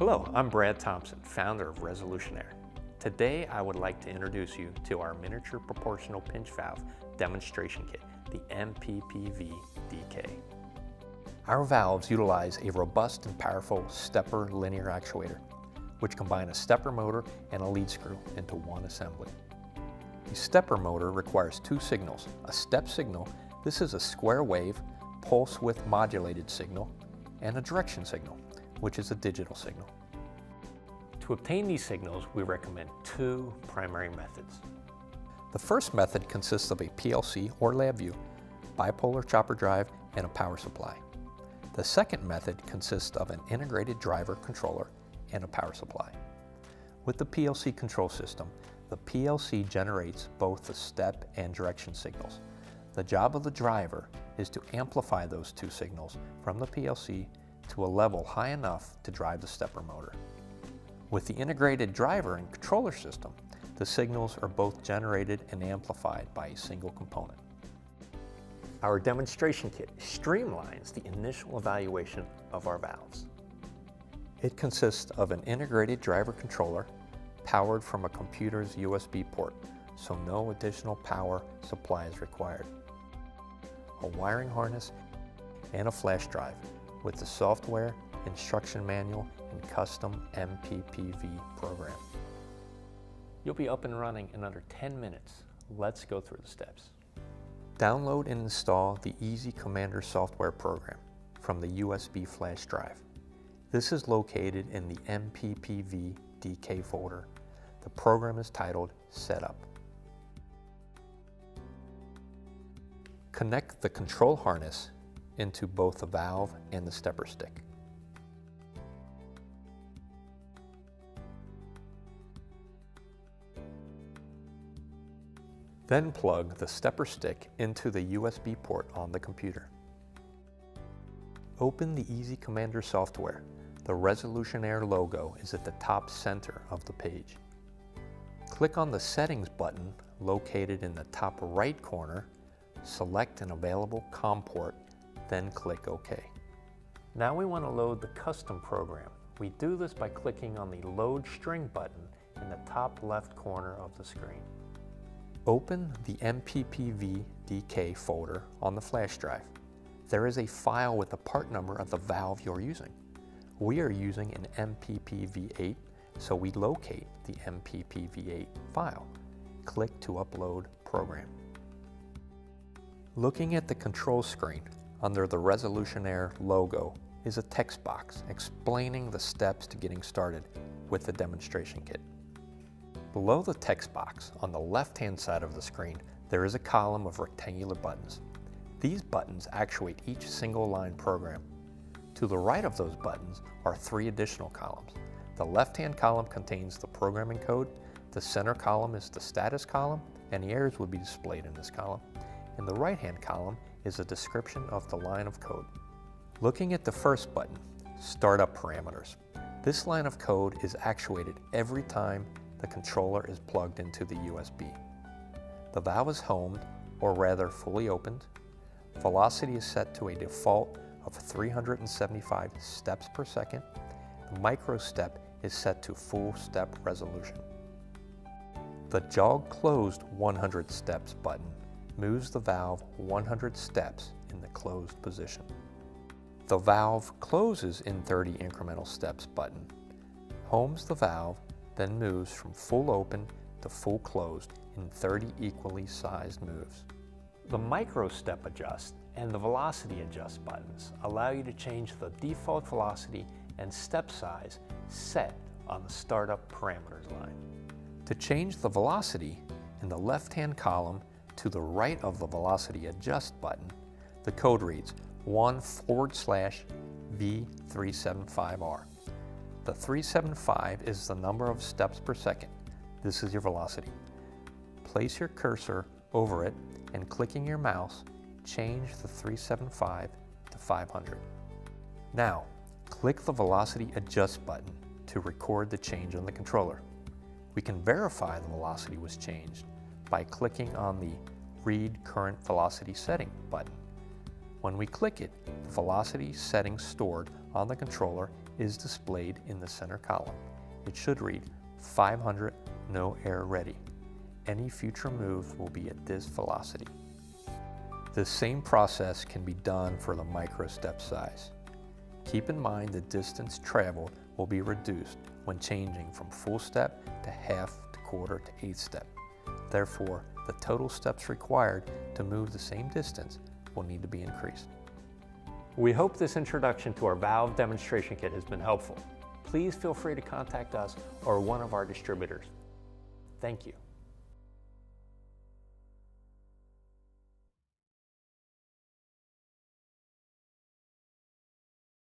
Hello, I'm Brad Thompson, founder of Resolution Air. Today I would like to introduce you to our miniature proportional pinch valve demonstration kit, the MPPV-DK. Our valves utilize a robust and powerful stepper linear actuator, which combine a stepper motor and a lead screw into one assembly. The stepper motor requires two signals, a step signal, this is a square wave, pulse width modulated signal, and a direction signal, which is a digital signal. To obtain these signals, we recommend two primary methods. The first method consists of a PLC or LabVIEW, bipolar chopper drive, and a power supply. The second method consists of an integrated driver controller and a power supply. With the PLC control system, the PLC generates both the step and direction signals. The job of the driver is to amplify those two signals from the PLC to a level high enough to drive the stepper motor. With the integrated driver and controller system, the signals are both generated and amplified by a single component. Our demonstration kit streamlines the initial evaluation of our valves. It consists of an integrated driver controller powered from a computer's USB port, so no additional power supply is required, a wiring harness, and a flash drive with the software, instruction manual, and custom MPPV program. You'll be up and running in under 10 minutes. Let's go through the steps. Download and install the Easy Commander software program from the USB flash drive. This is located in the MPPV-DK folder. The program is titled Setup. Connect the control harness into both the valve and the stepper stick. Then plug the stepper stick into the USB port on the computer. Open the Easy Commander software. The Resolution Air logo is at the top center of the page. Click on the Settings button located in the top right corner, select an available COM port, then click OK. Now we want to load the custom program. We do this by clicking on the Load String button in the top left corner of the screen. Open the MPPV-DK folder on the flash drive. There is a file with the part number of the valve you're using. We are using an MPPV8, so we locate the MPPV8 file. Click to upload program. Looking at the control screen, under the Resolution Air logo is a text box explaining the steps to getting started with the demonstration kit. Below the text box, on the left-hand side of the screen, there is a column of rectangular buttons. These buttons actuate each single line program. To the right of those buttons are three additional columns. The left-hand column contains the programming code, the center column is the status column, any errors would be displayed in this column. In the right-hand column is a description of the line of code. Looking at the first button, Startup Parameters. This line of code is actuated every time the controller is plugged into the USB. The valve is homed, or rather fully opened. Velocity is set to a default of 375 steps per second. The micro step is set to full step resolution. The jog closed 100 steps button moves the valve 100 steps in the closed position. The valve closes in 30 incremental steps button homes the valve, then moves from full open to full closed in 30 equally sized moves. The micro step adjust and the velocity adjust buttons allow you to change the default velocity and step size set on the startup parameters line. To change the velocity, in the left-hand column to the right of the velocity adjust button, the code reads 1/V375R. The 375 is the number of steps per second. This is your velocity. Place your cursor over it and clicking your mouse, change the 375 to 500. Now, click the velocity adjust button to record the change on the controller. We can verify the velocity was changed by clicking on the Read Current Velocity Setting button. When we click it, the velocity setting stored on the controller is displayed in the center column. It should read 500 no air ready. Any future move will be at this velocity. The same process can be done for the micro step size. Keep in mind the distance traveled will be reduced when changing from full step to half to quarter to eighth step. Therefore, the total steps required to move the same distance will need to be increased. We hope this introduction to our valve demonstration kit has been helpful. Please feel free to contact us or one of our distributors. Thank you.